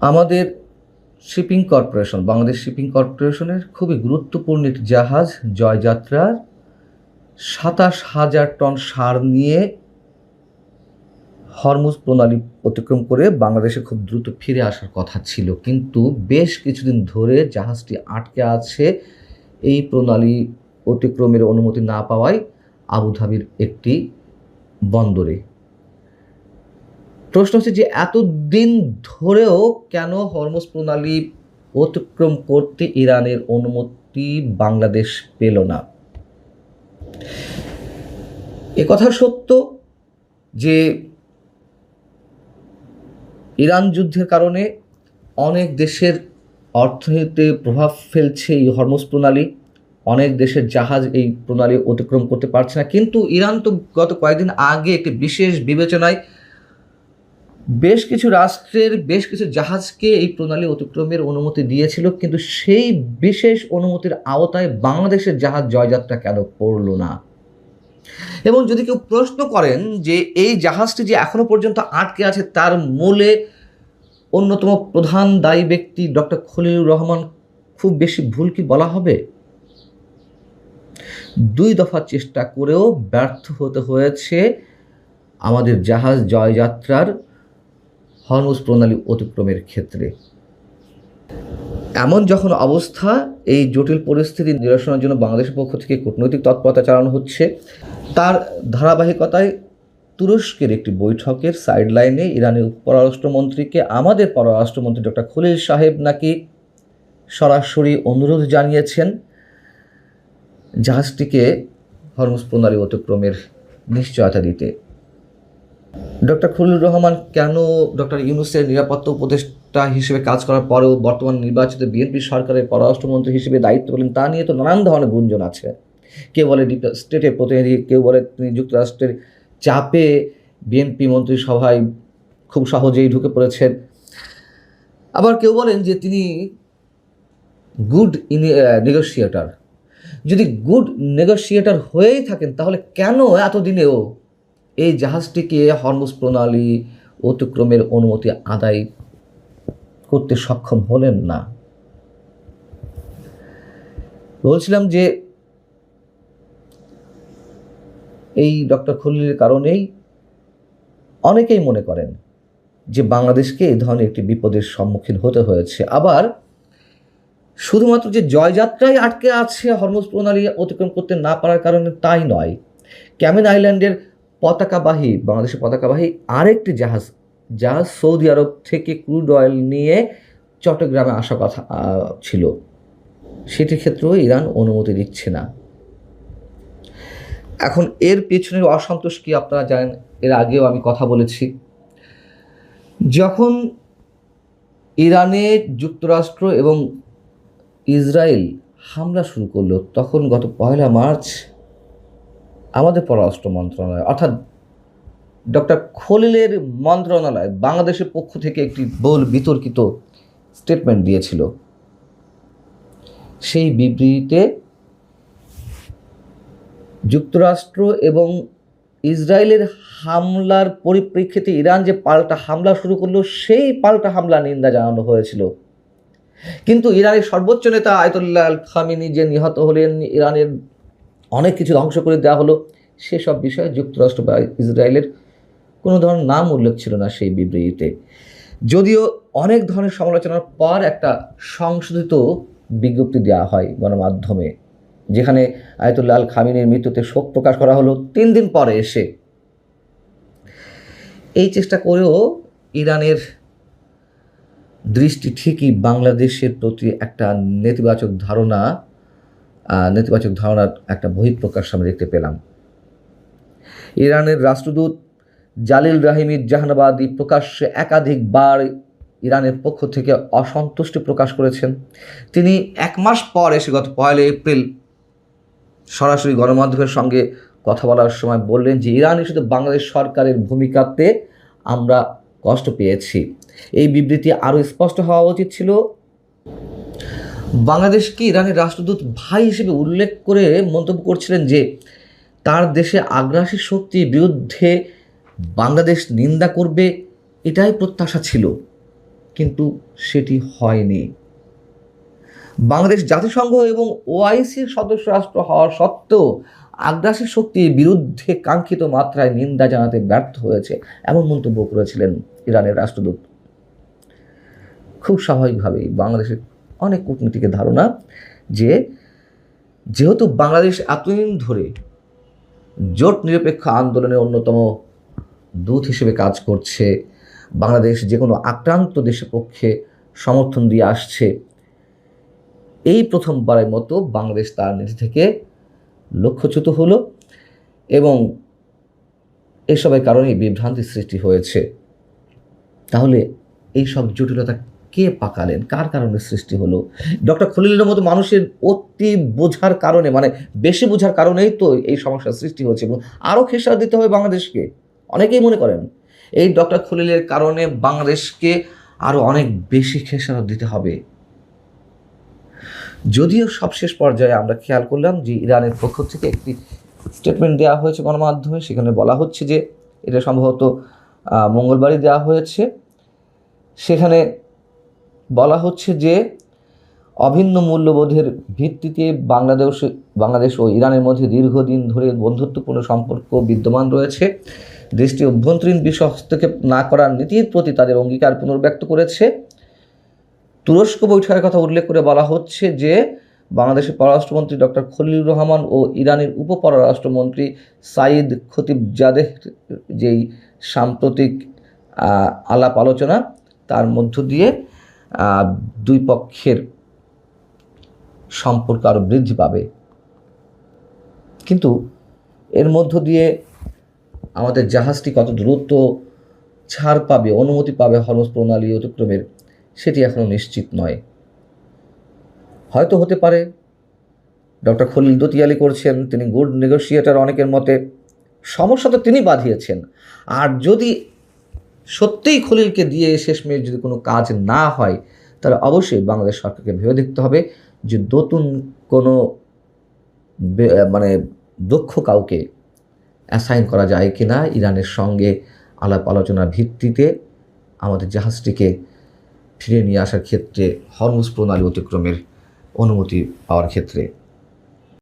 আমাদের shipping corporation, Bangladesh shipping কর্পোরেশনের খুবই গুরুত্বপূর্ণ একটি জাহাজ জয়যাত্রার ২৭,০০০ টন সার নিয়ে হরমুজ প্রণালী অতিক্রম করে বাংলাদেশে খুব দ্রুত ফিরে আসার কথা ছিল, কিন্তু বেশ কিছুদিন ধরে জাহাজটি আটকে আছে এই প্রণালী অতিক্রমের অনুমতি না পাওয়ায় আবুধাবির একটি বন্দরে। প্রশ্ন হচ্ছে যে এতদিন ধরেও কেন হরমুজ প্রণালী অতিক্রম করতে ইরানের অনুমতি বাংলাদেশ পেল না। একথা সত্য যে ইরান যুদ্ধের কারণে অনেক দেশের অর্থনীতিতে প্রভাব ফেলছে এই হরমুজ প্রণালী, অনেক দেশের জাহাজ এই প্রণালী অতিক্রম করতে পারছে না। কিন্তু ইরান তো গত কয়েকদিন আগে একটি বিশেষ বিবেচনায় বেশ কিছু রাষ্ট্রের বেশ কিছু জাহাজকে এই প্রণালী অতিক্রমের অনুমতি দিয়েছিল, কিন্তু সেই বিশেষ অনুমতির আওতায় বাংলাদেশের জাহাজ জয়যাত্রা কেন পড়ল না। এবং যদি কেউ প্রশ্ন করেন যে এই জাহাজটি যে এখনো পর্যন্ত আটকে আছে তার মূলে অন্যতম প্রধান দায়ী ব্যক্তি ডক্টর খলিলুর রহমান, খুব বেশি ভুল কি বলা হবে? ২ দফা চেষ্টা করেও ব্যর্থ হতে হয়েছে আমাদের জাহাজ জয়যাত্রার হরমুজ প্রণালী অতিক্রমের ক্ষেত্রে। এমন যখন অবস্থা, এই জটিল পরিস্থিতি নিরসনের জন্য বাংলাদেশের পক্ষ থেকে কূটনৈতিক তৎপরতা চালানো হচ্ছে। তার ধারাবাহিকতায় তুরস্কের একটি বৈঠকের সাইডলাইনে ইরানের পররাষ্ট্রমন্ত্রীকে আমাদের পররাষ্ট্রমন্ত্রী ডক্টর খলিল সাহেব নাকি সরাসরি অনুরোধ জানিয়েছেন জাহাজটিকে হরমুজ প্রণালী অতিক্রমের নিশ্চয়তা দিতে। ডক্টর খলিলুর রহমান কেন ডক্টর ইউনূসের নিরাপত্তা উপদেষ্টা হিসেবে কাজ করার পরেও বর্তমান নির্বাচিত বিএনপি সরকারের পররাষ্ট্রমন্ত্রী হিসেবে দায়িত্ব পেলেন তা নিয়ে তো নানান ধরনের গুঞ্জন আছে। কেউ বলে স্টেটের প্রতিনিধি, কেউ বলে তিনি যুক্তরাষ্ট্রের চাপে বিএনপি মন্ত্রিসভায় খুব সহজেই ঢুকে পড়েছেন, আবার কেউ বলেন যে তিনি গুড নেগোশিয়েটর। যদি গুড নেগোশিয়েটর হয়েই থাকেন তাহলে কেন এতদিনেও এই জাহাজটিকে হরমুজ প্রণালী অতিক্রমের অনুমতি আদায় করতে সক্ষম হলেন না? বলছিলাম যে এই ডক্টর খলিলের কারণেই অনেকেই মনে করেন যে বাংলাদেশকে এই ধরনের একটি বিপদের সম্মুখীন হতে হয়েছে। আবার শুধুমাত্র যে জয়যাত্রাই আটকে আছে হরমুজ প্রণালী অতিক্রম করতে না পারার কারণে তাই নয়, ক্যামেন আইল্যান্ডের পতাকাবাহী, বাংলাদেশের পতাকাবাহী আরেকটি জাহাজ যা সৌদি আরব থেকে ক্রুড অয়েল নিয়ে চট্টগ্রামে আসার কথা ছিল, সেটির ক্ষেত্রেও ইরান অনুমতি দিচ্ছে না। এখন এর পেছনের অসন্তোষ কি আপনারা জানেন, এর আগেও আমি কথা বলেছি। যখন ইরানে যুক্তরাষ্ট্র এবং ইসরায়েল হামলা শুরু করলো, তখন গত ১ মার্চ আমাদের পররাষ্ট্র মন্ত্রণালয় অর্থাৎ ডক্টর খলিলের মন্ত্রণালয় বাংলাদেশের পক্ষ থেকে একটি বহুল বিতর্কিত স্টেটমেন্ট দিয়েছিল। সেই বিবৃতিতে যুক্তরাষ্ট্র এবং ইসরায়েলের হামলার পরিপ্রেক্ষিতে ইরান যে পাল্টা হামলা শুরু করলো, সেই পাল্টা হামলা নিন্দা জানানো হয়েছিল। কিন্তু ইরানের সর্বোচ্চ নেতা আয়াতুল্লাহ আল খামেনি যে নিহত হলেন, ইরানের অনেক কিছু ধ্বংস করে দেওয়া হলো, সেসব বিষয়ে যুক্তরাষ্ট্র বা ইসরায়েলের কোনো ধরনের নাম উল্লেখ ছিল না সেই বিবৃতিতে। যদিও অনেক ধরনের সমালোচনার পর একটা সংশোধিত বিজ্ঞপ্তি দেওয়া হয় গণমাধ্যমে, যেখানে আয়াতুল্লাহ আল খামেনির মৃত্যুতে শোক প্রকাশ করা হলো ৩ দিন পরে এসে। এই চেষ্টা করেও ইরানের দৃষ্টি ঠিকই বাংলাদেশের প্রতি একটা নেতিবাচক ধারণার একটা বহিঃপ্রকাশ আমরা দেখতে পেলাম। ইরানের রাষ্ট্রদূত জালিল রাহিমি জাহানাবাদী প্রকাশ্যে একাধিকবার ইরানের পক্ষ থেকে অসন্তুষ্টি প্রকাশ করেছেন। তিনি ১ মাস পর এসে গত ১ এপ্রিল সরাসরি গণমাধ্যমের সঙ্গে কথা বলার সময় বললেন যে ইরান ইস্যুতে বাংলাদেশ সরকারের ভূমিকাতে আমরা কষ্ট পেয়েছি। এই বিবৃতি আরও স্পষ্ট হওয়া উচিত ছিল। বাংলাদেশকে ইরানের রাষ্ট্রদূত ভাই হিসেবে উল্লেখ করে মন্তব্য করছিলেন যে তার দেশে আগ্রাসী শক্তির বিরুদ্ধে বাংলাদেশ নিন্দা করবে, এটাই প্রত্যাশা ছিল। কিন্তু সেটি হয়নি। বাংলাদেশ জাতিসংঘ এবং ওআইসির সদস্য রাষ্ট্র হওয়া সত্ত্বেও আগ্রাসী শক্তির বিরুদ্ধে কাঙ্ক্ষিত মাত্রায় নিন্দা জানাতে ব্যর্থ হয়েছে, এমন মন্তব্য করেছিলেন ইরানের রাষ্ট্রদূত। খুব স্বাভাবিকভাবেই বাংলাদেশের অনেক কূটনীতিকের ধারণা যে যেহেতু বাংলাদেশ এতদিন ধরে জোট নিরপেক্ষ আন্দোলনের অন্যতম দূত হিসেবে কাজ করছে, বাংলাদেশ যে কোনো আক্রান্ত দেশের পক্ষে সমর্থন দিয়ে আসছে, এই প্রথমবারের মতো বাংলাদেশ তার নীতি থেকে লক্ষ্যচ্যুত হলো এবং এসবের কারণেই বিভ্রান্তির সৃষ্টি হয়েছে। তাহলে এই সব জটিলতা কে পাকালেন, কার কারণে সৃষ্টি হলো? ডক্টর খলিলের মতো মানুষের অতি বোঝার কারণে, মানে বেশি বোঝার কারণেই তো এই সমস্যার সৃষ্টি হচ্ছে এবং আরও খেসারত দিতে হবে বাংলাদেশকে। অনেকেই মনে করেন এই ডক্টর খলিলের কারণে বাংলাদেশকে আরও অনেক বেশি খেসারত দিতে হবে। যদিও সবশেষ পর্যায়ে আমরা খেয়াল করলাম যে ইরানের পক্ষ থেকে একটি স্টেটমেন্ট দেওয়া হয়েছে গণমাধ্যমে, সেখানে বলা হচ্ছে যে এটা সম্ভবত মঙ্গলবারই দেওয়া হয়েছে। সেখানে বলা হচ্ছে যে অভিন্ন মূল্যবোধের ভিত্তিতে বাংলাদেশ ও ইরানের মধ্যে দীর্ঘদিন ধরে বন্ধুত্বপূর্ণ সম্পর্ক বিদ্যমান রয়েছে। দেশটি অভ্যন্তরীণ বিষয় হস্তক্ষেপ না করার নীতির প্রতি তাদের অঙ্গীকার পুনর্ব্যক্ত করেছে। তুরস্ক বৈঠকের কথা উল্লেখ করে বলা হচ্ছে যে বাংলাদেশের পররাষ্ট্রমন্ত্রী ডক্টর খলিলুর রহমান ও ইরানের উপপররাষ্ট্রমন্ত্রী সাইদ খতিবজাদেহ যেই সাম্প্রতিক আলাপ আলোচনা, তার মধ্য দিয়ে দুই পক্ষের সম্পর্ক আরও বৃদ্ধি পাবে। কিন্তু এর মধ্য দিয়ে আমাদের জাহাজটি কত দ্রুত ছাড় পাবে, অনুমতি পাবে হরমুজ প্রণালী অতিক্রমের, সেটি এখনও নিশ্চিত নয়। হয়তো হতে পারে ডক্টর খলিল দতিয়ালি করছেন, তিনি গুড নেগোশিয়েটর অনেকের মতে, সমস্যা তো তিনি বাঁধিয়েছেন। আর যদি সত্যিই খলিলকে দিয়ে শেষমেশ যদি কোনো কাজ না হয়, তাহলে অবশ্যই বাংলাদেশ সরকারকে ভেবে দেখতে হবে যে নতুন কোনো মানে দক্ষ কাউকে অ্যাসাইন করা যায় কি না ইরানের সঙ্গে আলাপ আলোচনার ভিত্তিতে আমাদের জাহাজটিকে ফিরে নিয়ে আসার ক্ষেত্রে, হরমুজ প্রণালী অতিক্রমের অনুমতি পাওয়ার ক্ষেত্রে।